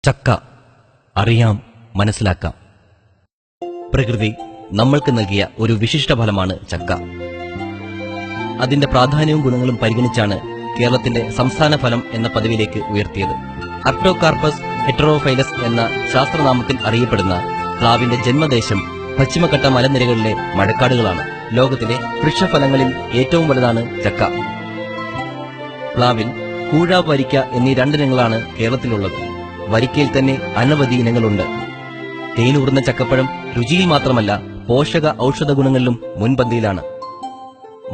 ചക്ക അറിയാം, മനസ്സിലാക്കാം. പ്രകൃതി നമ്മൾക്ക് നൽകിയ ഒരു വിശിഷ്ട ഫലമാണ് ചക്ക. അതിന്റെ പ്രാധാന്യവും ഗുണങ്ങളും പരിഗണിച്ചാണ് കേരളത്തിന്റെ സംസ്ഥാന ഫലം എന്ന പദവിയിലേക്ക് ഉയർത്തിയത്. അർട്ടോകാർപ്പസ് ഹെറ്ററോഫൈലസ് എന്ന ശാസ്ത്രനാമത്തിൽ അറിയപ്പെടുന്ന പ്ലാവിന്റെ ജന്മദേശം പശ്ചിമഘട്ട മലനിരകളിലെ മഴക്കാടുകളാണ്. ലോകത്തിലെ വൃക്ഷഫലങ്ങളിൽ ഏറ്റവും വലുതാണ് ചക്ക. പ്ലാവിൽ, കൂഴ, വരിക്ക എന്നീ രണ്ടിനങ്ങളാണ് കേരളത്തിലുള്ളത്. വരിക്കയിൽ തന്നെ അനവധി ഇനങ്ങളുണ്ട്. തേനൂർന്ന ചക്കപ്പഴം രുചിയിൽ മാത്രമല്ല പോഷക ഔഷധ ഗുണങ്ങളിലും മുൻപന്തിയിലാണ്.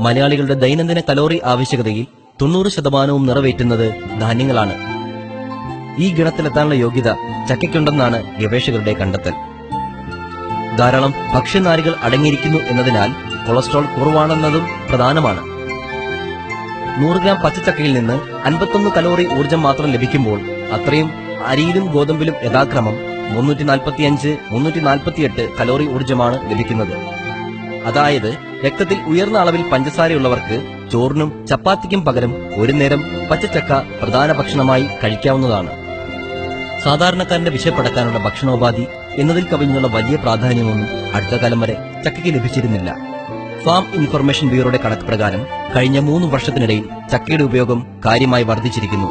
മലയാളികളുടെ ദൈനംദിന കലോറി ആവശ്യകതയിൽ 90% നിറവേറ്റുന്നത് ധാന്യങ്ങളാണ്. ഈ ഗണത്തിലെത്താനുള്ള യോഗ്യത ചക്കയ്ക്കുണ്ടെന്നാണ് ഗവേഷകരുടെ കണ്ടെത്തൽ. ധാരാളം ഭക്ഷ്യനാരുകൾ അടങ്ങിയിരിക്കുന്നു എന്നതിനാൽ കൊളസ്ട്രോൾ കുറവാണെന്നതും പ്രധാനമാണ്. 100 ഗ്രാം പച്ചച്ചക്കയിൽ നിന്ന് 51 കലോറി ഊർജം മാത്രം ലഭിക്കുമ്പോൾ അത്രയും അരിയിലും ഗോതമ്പിലും യഥാക്രമം 345, 348 കലോറി ഊർജമാണ് ലഭിക്കുന്നത്. അതായത് രക്തത്തിൽ ഉയർന്ന അളവിൽ പഞ്ചസാരയുള്ളവർക്ക് ചോറിനും ചപ്പാത്തിക്കും പകരം ഒരു നേരം പച്ചച്ചക്ക പ്രധാന ഭക്ഷണമായി കഴിക്കാവുന്നതാണ്. സാധാരണക്കാരന്റെ വിശപ്പടക്കാനുള്ള ഭക്ഷണോപാധി എന്നതിൽ കവിഞ്ഞുള്ള വലിയ പ്രാധാന്യമൊന്നും അടുത്ത കാലം വരെ ചക്കയ്ക്ക് ലഭിച്ചിരുന്നില്ല. ഫാം ഇൻഫർമേഷൻ ബ്യൂറോയുടെ കണക്ക് പ്രകാരം കഴിഞ്ഞ 3 വർഷത്തിനിടയിൽ ചക്കയുടെ ഉപയോഗം കാര്യമായി വർദ്ധിച്ചിരിക്കുന്നു.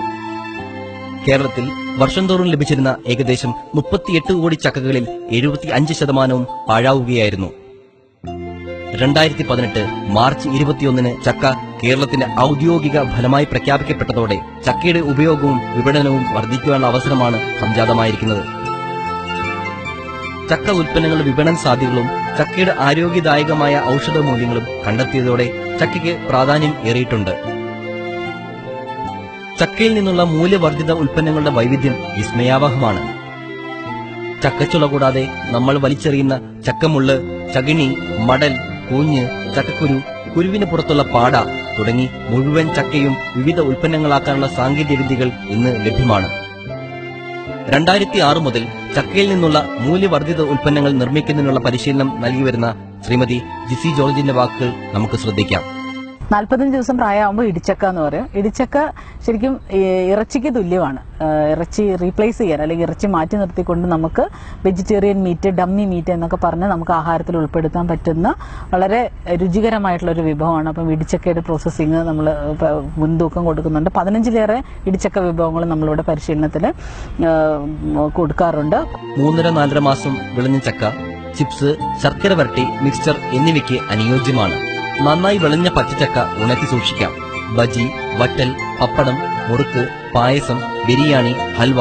കേരളത്തിൽ വർഷം തോറും ലഭിച്ചിരുന്ന ഏകദേശം 38 കോടി ചക്കകളിൽ 75% പാഴാവുകയായിരുന്നു. 2018 മാർച്ച് 21 ചക്ക കേരളത്തിന്റെ ഔദ്യോഗിക ഫലമായി പ്രഖ്യാപിക്കപ്പെട്ടതോടെ ചക്കയുടെ ഉപയോഗവും വിപണനവും വർദ്ധിക്കുവാനുള്ള അവസരമാണ് സംജാതമായിരിക്കുന്നത്. ചക്ക ഉൽപ്പന്നങ്ങളുടെ വിപണന സാധ്യതകളും ചക്കയുടെ ആരോഗ്യദായകമായ ഔഷധ മൂല്യങ്ങളും കണ്ടെത്തിയതോടെ ചക്കയ്ക്ക് പ്രാധാന്യം ഏറിയിട്ടുണ്ട്. ചക്കയിൽ നിന്നുള്ള മൂല്യവർദ്ധിത ഉൽപ്പന്നങ്ങളുടെ വൈവിധ്യം വിസ്മയാവഹമാണ്. ചക്കച്ചുള കൂടാതെ നമ്മൾ വലിച്ചെറിയുന്ന ചക്കമുള്ള്, ചകിണി, മടൽ, കൂഞ്ഞ്, ചക്കക്കുരു, കുരുവിന് പുറത്തുള്ള പാട തുടങ്ങി മുഴുവൻ ചക്കയും വിവിധ ഉൽപ്പന്നങ്ങളാക്കാനുള്ള സാങ്കേതിക വിദ്യകൾ ഇന്ന് ലഭ്യമാണ്. 2006 മുതൽ ചക്കയിൽ നിന്നുള്ള മൂല്യവർദ്ധിത ഉൽപ്പന്നങ്ങൾ നിർമ്മിക്കുന്നതിനുള്ള പരിശീലനം നൽകിവരുന്ന ശ്രീമതി ജിസി ജോർജിന്റെ വാക്കുകൾ നമുക്ക് ശ്രദ്ധിക്കാം. 45 ദിവസം പ്രായമാകുമ്പോൾ ഇടിച്ചക്ക എന്ന് പറയും. ഇടിച്ചക്ക ശരിക്കും ഇറച്ചിക്ക് തുല്യമാണ്. ഇറച്ചി റീപ്ലേസ് ചെയ്യാൻ അല്ലെങ്കിൽ ഇറച്ചി മാറ്റി നിർത്തിക്കൊണ്ട് നമുക്ക് വെജിറ്റേറിയൻ മീറ്റ്, ഡമ്മി മീറ്റ് എന്നൊക്കെ പറഞ്ഞ് നമുക്ക് ആഹാരത്തിൽ ഉൾപ്പെടുത്താൻ പറ്റുന്ന വളരെ രുചികരമായിട്ടുള്ള ഒരു വിഭവമാണ്. അപ്പം ഇടിച്ചക്കയുടെ പ്രോസസ്സിങ് നമ്മൾ മുൻതൂക്കം കൊടുക്കുന്നുണ്ട്. 15ലേറെ ഇടിച്ചക്ക വിഭവങ്ങൾ നമ്മളിവിടെ പരിശീലനത്തിന് കൊടുക്കാറുണ്ട്. 3.5 മാസം വിളഞ്ഞ ചക്ക ചിപ്സ്, ശർക്കര വരട്ടി, മിക്സ്ചർ എന്നിവയ്ക്ക് അനുയോജ്യമാണ്. നന്നായി വിളഞ്ഞ പച്ചച്ചക്ക ഉണക്കി സൂക്ഷിക്കാം. ബജി, വറ്റൽ, പപ്പടം, മുറുക്ക്, പായസം, ബിരിയാണി, ഹൽവ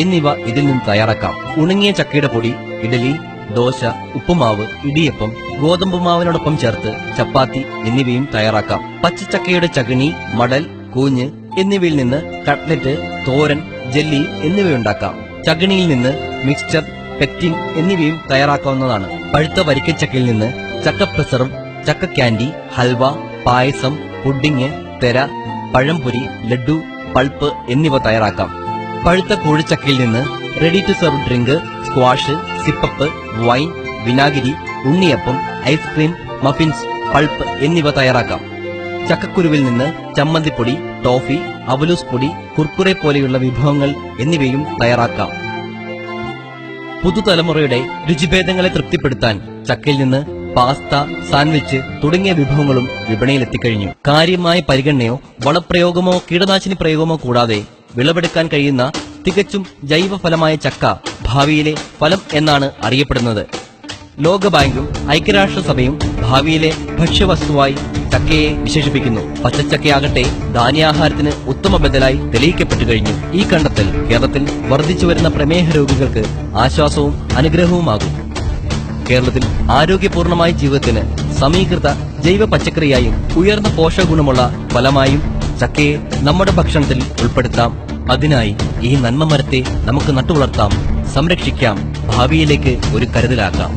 എന്നിവ ഇതിൽ നിന്ന് തയ്യാറാക്കാം. ഉണങ്ങിയ ചക്കയുടെ പൊടി ഇഡലി, ദോശ, ഉപ്പുമാവ്, ഇടിയപ്പം, ഗോതമ്പ് മാവിനോടൊപ്പം ചേർത്ത് ചപ്പാത്തി എന്നിവയും തയ്യാറാക്കാം. പച്ചച്ചക്കയുടെ ചകിണി, മടൽ, കൂഞ്ഞ് എന്നിവയിൽ നിന്ന് കട്ട്ലറ്റ്, തോരൻ, ജെല്ലി എന്നിവയുണ്ടാക്കാം. ചകിണിയിൽ നിന്ന് മിക്സ്ചർ, പെക്റ്റിൻ എന്നിവയും തയ്യാറാക്കാവുന്നതാണ്. പഴുത്ത വരിക്കച്ചക്കയിൽ നിന്ന് ചക്ക പ്രിസർവ്, ചക്ക ക്യാൻഡി, ഹൽവ, പായസം, പുഡിങ്, തെര, പഴംപൊരി, ലഡു, പൾപ്പ് എന്നിവ തയ്യാറാക്കാം. പഴുത്ത കൂഴിച്ചക്കയിൽ നിന്ന് ready to serve drink, squash, sip up, wine, വിനാഗിരി, ഉണ്ണിയപ്പം, ഐസ്ക്രീം, മഫിൻസ്, പൾപ്പ് എന്നിവ തയ്യാറാക്കാം. ചക്കക്കുരുവിൽ നിന്ന് ചമ്മന്തിപ്പൊടി, ടോഫി, അവലൂസ് പൊടി, കുർക്കുറെ പോലെയുള്ള വിഭവങ്ങൾ എന്നിവയും തയ്യാറാക്കാം. പുതുതലമുറയുടെ രുചിഭേദങ്ങളെ തൃപ്തിപ്പെടുത്താൻ ചക്കയിൽ നിന്ന് പാസ്ത, സാൻഡ്വിച്ച് തുടങ്ങിയ വിഭവങ്ങളും വിപണിയിലെത്തിക്കഴിഞ്ഞു. കാര്യമായ പരിഗണനയോ വളപ്രയോഗമോ കീടനാശിനി പ്രയോഗമോ കൂടാതെ വിളവെടുക്കാൻ കഴിയുന്ന തികച്ചും ജൈവഫലമായ ചക്ക ഭാവിയിലെ ഫലം എന്നാണ് അറിയപ്പെടുന്നത്. ലോകബാങ്കും ഐക്യരാഷ്ട്രസഭയും ഭാവിയിലെ ഭക്ഷ്യവസ്തുവായി ചക്കയെ വിശേഷിപ്പിക്കുന്നു. പച്ചച്ചക്കയാകട്ടെ ധാന്യാഹാരത്തിന് ഉത്തമ ബദലായി തെളിയിക്കപ്പെട്ടു കഴിഞ്ഞു. ഈ കണ്ടെത്തൽ കേരളത്തിൽ വർദ്ധിച്ചുവരുന്ന പ്രമേഹ രോഗികൾക്ക് ആശ്വാസവും അനുഗ്രഹവുമാകും. കേരളത്തിൽ ആരോഗ്യപൂർണമായ ജീവിതത്തിന് സമീകൃത ജൈവ പച്ചക്കറിയായും ഉയർന്ന പോഷകഗുണമുള്ള ഫലമായും ചക്കയെ നമ്മുടെ ഭക്ഷണത്തിൽ ഉൾപ്പെടുത്താം. അതിനായി ഈ നന്മ മരത്തെ നമുക്ക് നട്ടുവളർത്താം, സംരക്ഷിക്കാം, ഭാവിയിലേക്ക് ഒരു കരുതലാക്കാം.